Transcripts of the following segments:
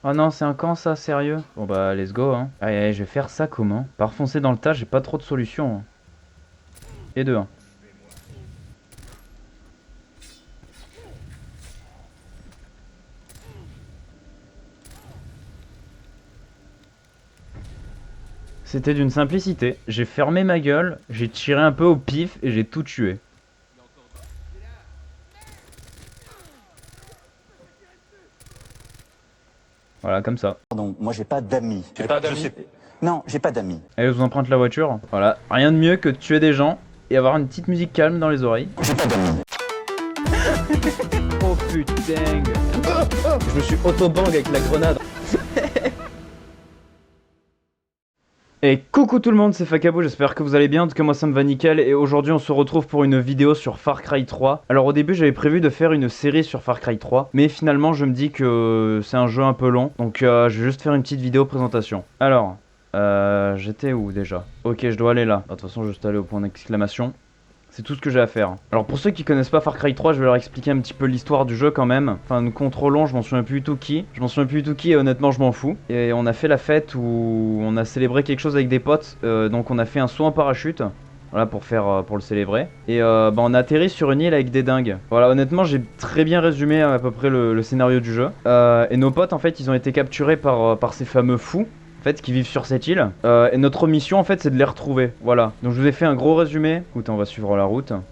Oh non, c'est un camp ça, sérieux? Bon bah, let's go, hein. Allez, je vais faire ça comment? Par foncer dans le tas, j'ai pas trop de solutions, hein. Et deux, hein. C'était d'une simplicité. J'ai fermé ma gueule, j'ai tiré un peu au pif et j'ai tout tué. Voilà, comme ça. Pardon, moi j'ai pas d'amis. J'ai pas d'amis. Non, j'ai pas d'amis. Allez, je vous emprunte la voiture. Voilà, rien de mieux que de tuer des gens et avoir une petite musique calme dans les oreilles. J'ai pas d'amis. Oh putain. Je me suis auto-bang avec la grenade. Et coucou tout le monde, c'est Fakabo, j'espère que vous allez bien, en tout cas moi ça me va nickel et aujourd'hui on se retrouve pour une vidéo sur Far Cry 3. Alors au début j'avais prévu de faire une série sur Far Cry 3, mais finalement je me dis que c'est un jeu un peu long, donc je vais juste faire une petite vidéo présentation. Alors, j'étais où déjà? Ok, je dois aller là. De toute façon, juste aller au point d'exclamation. C'est tout ce que j'ai à faire. Alors pour ceux qui connaissent pas Far Cry 3, je vais leur expliquer un petit peu l'histoire du jeu quand même. Enfin, nous contrôlons, je m'en souviens plus du tout qui. Je m'en souviens plus du tout qui et honnêtement je m'en fous. Et on a fait la fête où on a célébré quelque chose avec des potes. Donc on a fait un saut en parachute. Voilà pour le célébrer. Et bah on a atterri sur une île avec des dingues. Voilà, honnêtement j'ai très bien résumé à peu près le scénario du jeu. Et nos potes en fait ils ont été capturés par ces fameux fous en fait, qui vivent sur cette île. Et notre mission, en fait, c'est de les retrouver. Voilà. Donc, je vous ai fait un gros résumé. Écoutez, on va suivre la route. En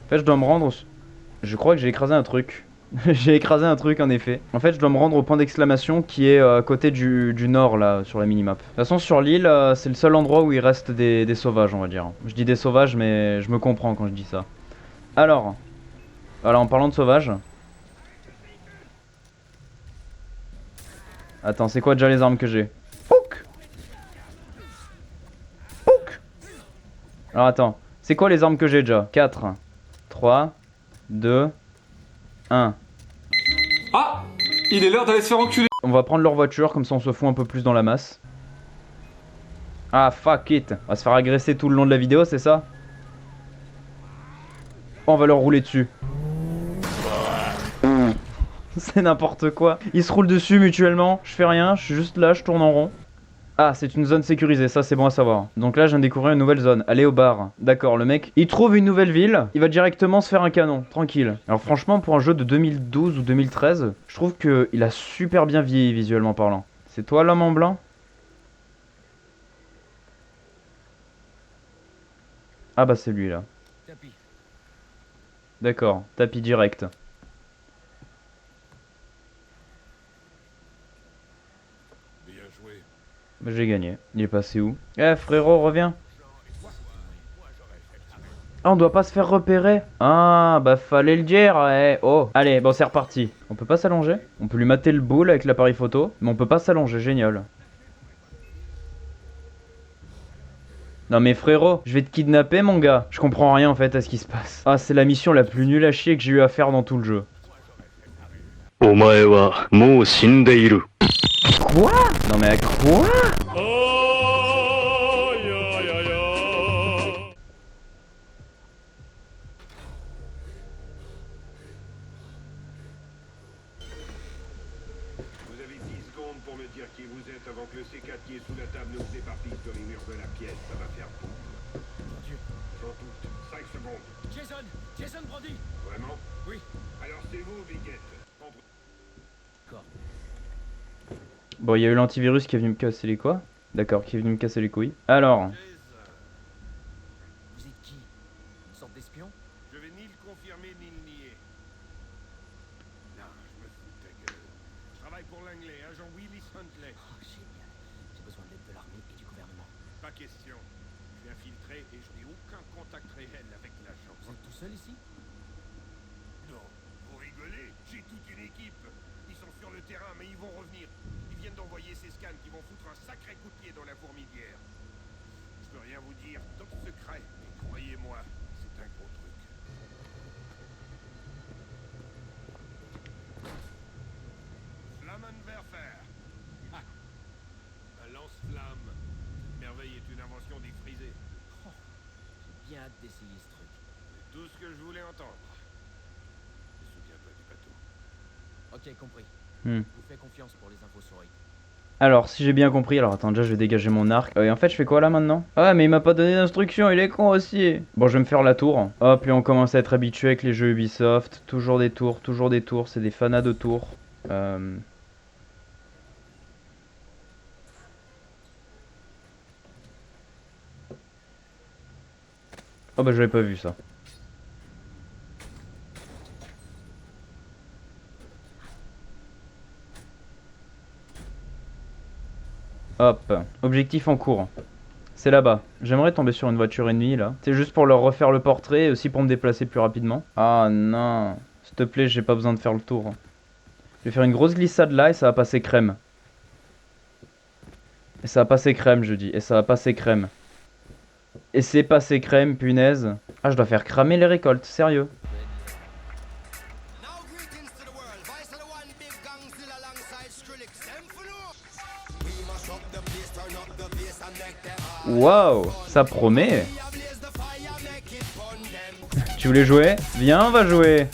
fait, je dois me rendre... Je crois que j'ai écrasé un truc. J'ai écrasé un truc, en effet. En fait, je dois me rendre au point d'exclamation qui est à côté du nord, là, sur la minimap. De toute façon, sur l'île, c'est le seul endroit où il reste des sauvages, on va dire. Je dis des sauvages, mais je me comprends quand je dis ça. Alors, voilà, en parlant de sauvages... Attends, c'est quoi déjà les armes que j'ai? Pouk! Pouk! Alors attends, c'est quoi les armes que j'ai déjà? 4, 3, 2, 1. Ah, il est l'heure d'aller se faire enculer. On va prendre leur voiture, comme ça on se fout un peu plus dans la masse. Ah fuck it, on va se faire agresser tout le long de la vidéo, c'est ça? Oh, on va leur rouler dessus. C'est n'importe quoi. Ils se roulent dessus mutuellement, je fais rien, je suis juste là, je tourne en rond. Ah, c'est une zone sécurisée, ça c'est bon à savoir. Donc là, je viens de découvrir une nouvelle zone. Aller au bar. D'accord, le mec, il trouve une nouvelle ville, il va directement se faire un canon, tranquille. Alors franchement, pour un jeu de 2012 ou 2013, je trouve qu'il a super bien vieilli visuellement parlant. C'est toi l'homme en blanc? Ah bah c'est lui là. D'accord, tapis direct. Bah, j'ai gagné. Il est passé où? Eh frérot, reviens. Ah, on doit pas se faire repérer. Ah, bah fallait le dire, eh. Oh, allez, bon c'est reparti. On peut pas s'allonger? On peut lui mater le boule avec l'appareil photo, mais on peut pas s'allonger, génial. Non mais frérot, je vais te kidnapper mon gars. Je comprends rien en fait à ce qui se passe. Ah, c'est la mission la plus nulle à chier que j'ai eu à faire dans tout le jeu. お前はもう死んでいる。Quoi? Non mais à quoi? Vous avez 10 secondes pour me dire qui vous êtes avant que le C4 qui est sous la table ne vous éparpille sur les murs de la pièce. Ça va faire boum. Mon Dieu. Sans doute. 5 secondes. Jason Brody. Vraiment? Oui. Alors c'est vous, Biggett. Entre... Bon, il y a eu l'antivirus qui est venu me casser les quoi? D'accord, qui est venu me casser les couilles. Alors, Vous êtes qui? Une sorte d'espion? Je vais ni le confirmer ni le nier. Non, je me fous de ta gueule. Je travaille pour Langley, agent Willis Huntley. Oh, génial. J'ai besoin de l'aide de l'armée et du gouvernement. Pas question. Je suis infiltré et je n'ai aucun contact réel avec l'agence. Vous êtes tout seul ici? Non, vous rigolez, j'ai toute une équipe. Ils sont sur le terrain, mais ils vont revenir. Ils viennent d'envoyer ces scans qui vont foutre un sacré coup de pied dans la fourmilière. Je peux rien vous dire, top secret, mais croyez-moi, c'est un gros truc. Flammenwerfer. Ah, un lance-flamme. Cette merveille est une invention des frisés. Oh, j'ai bien hâte d'essayer ce truc. C'est tout ce que je voulais entendre. Ne me souviens pas du bateau. Ok, compris. Je vous fais confiance pour les infos sur Rick. Alors, si j'ai bien compris, alors attends, déjà je vais dégager mon arc. Et en fait, je fais quoi là maintenant? Ah, mais il m'a pas donné d'instructions, il est con aussi. Bon, je vais me faire la tour. Hop, et on commence à être habitué avec les jeux Ubisoft. Toujours des tours, c'est des fanas de tours. Oh bah j'avais pas vu ça. Hop, objectif en cours. C'est là-bas. J'aimerais tomber sur une voiture ennemie là. C'est juste pour leur refaire le portrait et aussi pour me déplacer plus rapidement. Ah non. S'il te plaît, j'ai pas besoin de faire le tour. Je vais faire une grosse glissade là et ça va passer crème. Et ça va passer crème, je dis. Et ça va passer crème. Et c'est passé crème, punaise. Ah, je dois faire cramer les récoltes, sérieux. Waouh, ça promet. Tu voulais jouer? Viens, on va jouer.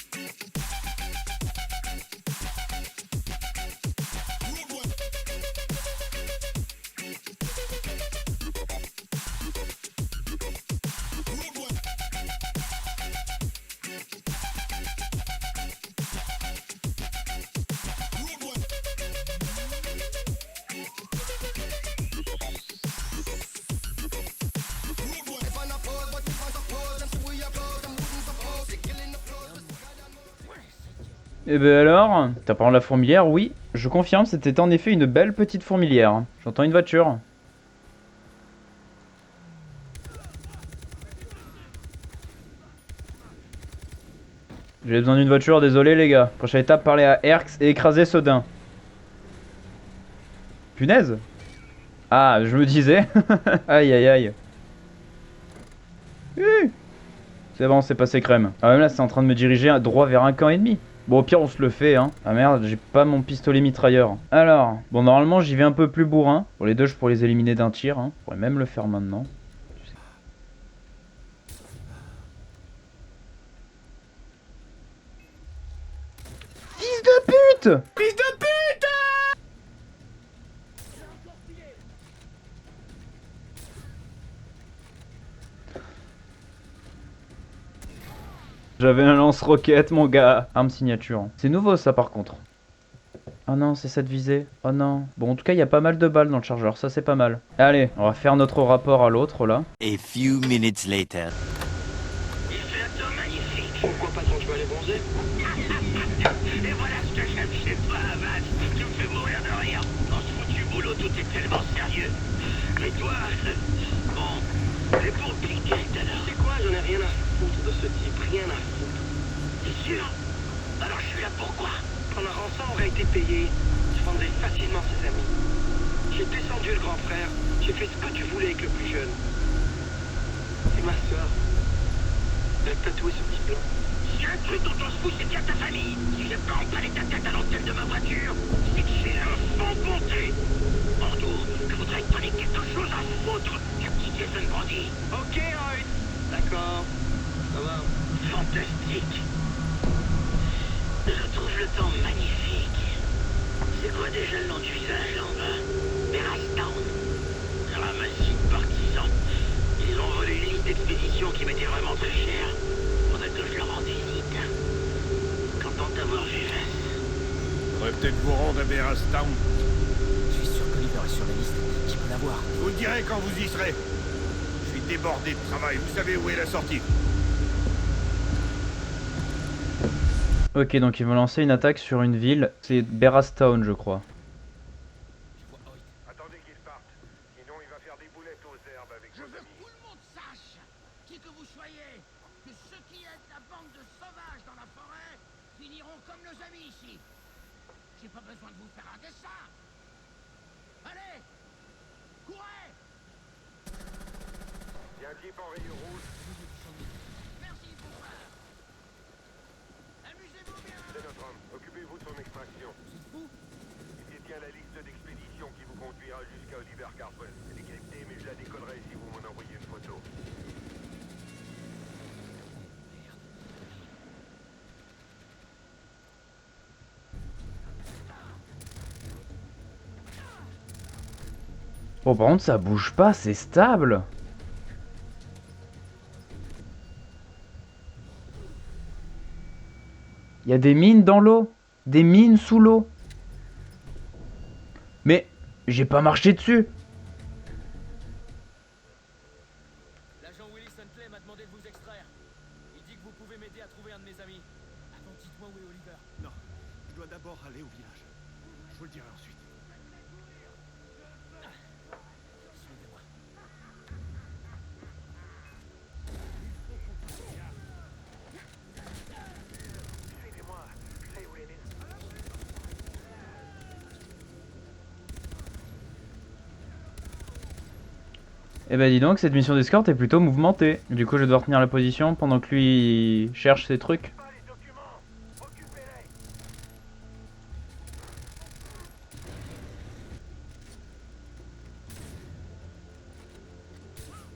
Et ben alors, t'as parlé de la fourmilière? Oui, je confirme, c'était en effet une belle petite fourmilière. J'entends une voiture. J'ai besoin d'une voiture, désolé les gars. Prochaine étape, parler à Erx et écraser ce daim. Punaise. Ah, je me disais. Aïe aïe aïe. C'est bon, c'est passé crème. Ah même là, c'est en train de me diriger droit vers un camp ennemi. Bon, au pire, on se le fait, hein. Ah merde, j'ai pas mon pistolet mitrailleur. Alors, bon, normalement, j'y vais un peu plus bourrin. Pour les deux, je pourrais les éliminer d'un tir, hein. Je pourrais même le faire maintenant. Fils de pute! Fils de pute! J'avais un lance-roquette, mon gars. Arme signature. C'est nouveau, ça, par contre. Oh non, c'est cette visée. Oh non. Bon, en tout cas, il y a pas mal de balles dans le chargeur. Ça, c'est pas mal. Allez, on va faire notre rapport à l'autre, là. A few minutes later. Il fait un temps magnifique. Pourquoi pas ton cheval est bronzé? Et voilà ce que j'aime chez toi, Havas. Tu me fais mourir de rire. Dans ce foutu boulot, tout est tellement sérieux. Et toi, bon, c'est pour piquer tout à l'heure. C'est quoi? J'en ai rien à foutre de ce type. Rien à foutre. T'es sûr? Alors je suis là pourquoi? Quand un rançon aurait été payé, je vendrais facilement ses amis. J'ai descendu le grand frère. J'ai fait ce que tu voulais avec le plus jeune. C'est ma soeur. Elle a tatoué ce petit blanc. Si y a un truc dont on se fout, c'est bien ta famille. Si j'ai pas empalé ta tête à l'antenne de ma voiture, c'est que j'ai un fond bonté. Bordeaux, je voudrais que t'en aies quelque chose à foutre du petit Jason Brody. Ok, Hoyt. D'accord. Ça va. Fantastique. Je trouve le temps magnifique. C'est quoi déjà le nom du village là en bas? Berastown. Ramassis de partisans. Ils ont volé une liste d'expéditions qui m'était vraiment très chère. Faudrait que je leur rende visite. Content d'avoir Vivas. Faudrait peut-être vous rendre à Berastown. Je suis sûr qu'Oliver est sur la liste. Je peux l'avoir. Je vous le dirai quand vous y serez. Je suis débordé de travail. Vous savez où est la sortie? Ok, donc ils vont lancer une attaque sur une ville. C'est Berastown, je crois. Attendez qu'il parte. Sinon, il va faire des boulettes aux herbes avec vos amis. Tout le monde sache, qui que vous soyez, que ceux qui aident la bande de sauvages dans la forêt finiront comme nos amis ici. J'ai pas besoin de vous faire un dessin. Allez, courez. Il y a un type en rayon rouge. Merci, mon frère. Amusez-vous bien. C'est notre homme. Occupez-vous de son extraction. Il détient la liste d'expéditions qui vous conduira jusqu'à Oliver Cardwell. Elle est cryptée, mais je la décollerai si vous m'en envoyez une photo. Oh, par contre, ça bouge pas, c'est stable. Il y a des mines dans l'eau. Des mines sous l'eau. Mais j'ai pas marché dessus. L'agent Willis Huntley m'a demandé de vous extraire. Il dit que vous pouvez m'aider à trouver un de mes amis. Attends, dites-moi où est Oliver. Non, je dois d'abord aller au village. Je vous le dirai ensuite. Suivez-moi. Eh ben dis donc, cette mission d'escorte est plutôt mouvementée. Du coup, je vais devoir tenir la position pendant que lui il cherche ses trucs.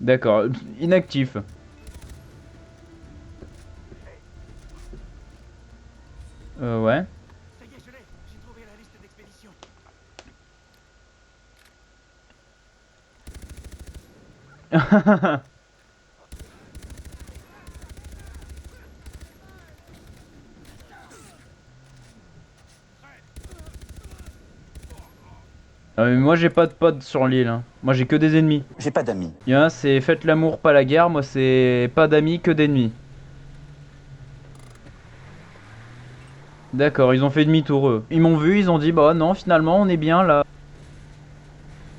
D'accord, inactif. Ouais. Ça y est, je l'ai. J'ai trouvé la liste d'expédition. Mais moi j'ai pas de potes sur l'île, hein. Moi j'ai que des ennemis. J'ai pas d'amis. Il y en a c'est faites l'amour pas la guerre, moi c'est pas d'amis que d'ennemis. D'accord, ils ont fait demi-tour eux. Ils m'ont vu, ils ont dit bah non finalement on est bien là.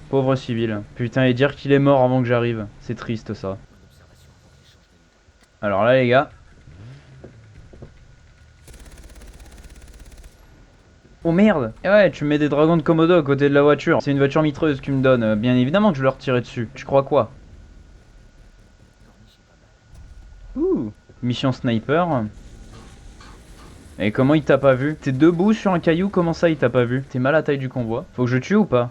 Pauvre civil. Putain, et dire qu'il est mort avant que j'arrive, c'est triste ça. Alors là les gars. Oh merde! Et ouais, tu mets des dragons de Komodo à côté de la voiture. C'est une voiture mitreuse que tu me donnes. Bien évidemment que je leur tirer dessus. Tu crois quoi? Ouh! Mission sniper. Et comment il t'a pas vu? T'es debout sur un caillou, comment ça il t'a pas vu? T'es mal à la taille du convoi. Faut que je tue ou pas?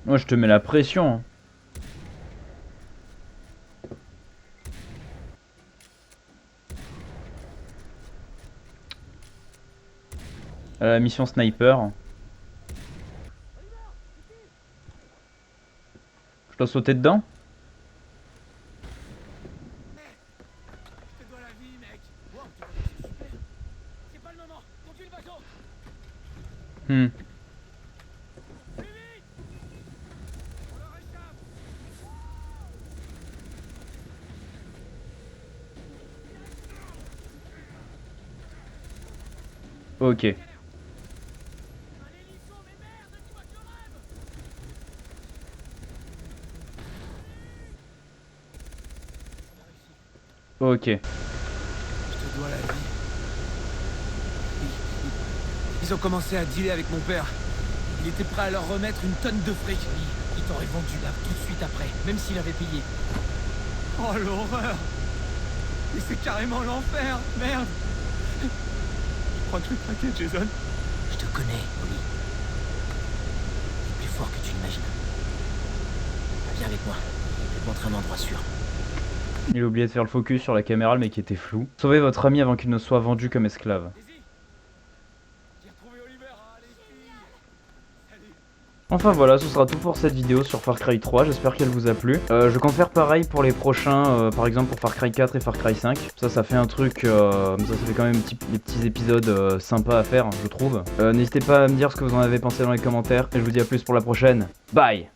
Moi je te mets la pression. Mission sniper. Je dois sauter dedans? Je te dois la vie, mec. Wow, c'est super. C'est pas le moment. Conduis le bateau. Plus vite. On leur échappe. Ok. Un hélico, mais merde, dis-moi que je rêve. On a réussi. Ok. Je te dois la vie. Ils ont commencé à dealer avec mon père. Il était prêt à leur remettre une tonne de fric. Il t'aurait vendu là tout de suite après, même s'il avait payé. Oh l'horreur! Mais c'est carrément l'enfer, merde! Je crois que je vais craquer, Jason. Je te connais, Oli. T'es plus fort que tu l'imagines. Viens avec moi. Je vais te montrer un endroit sûr. Il a oublié de faire le focus sur la caméra, le mec était flou. Sauvez votre ami avant qu'il ne soit vendu comme esclave. J'ai retrouvé Oliver, allez, salut. Enfin voilà, ce sera tout pour cette vidéo sur Far Cry 3, j'espère qu'elle vous a plu. Je compte faire pareil pour les prochains, par exemple pour Far Cry 4 et Far Cry 5. Ça fait un truc, ça fait quand même des petits épisodes sympas à faire, je trouve. N'hésitez pas à me dire ce que vous en avez pensé dans les commentaires, et je vous dis à plus pour la prochaine. Bye!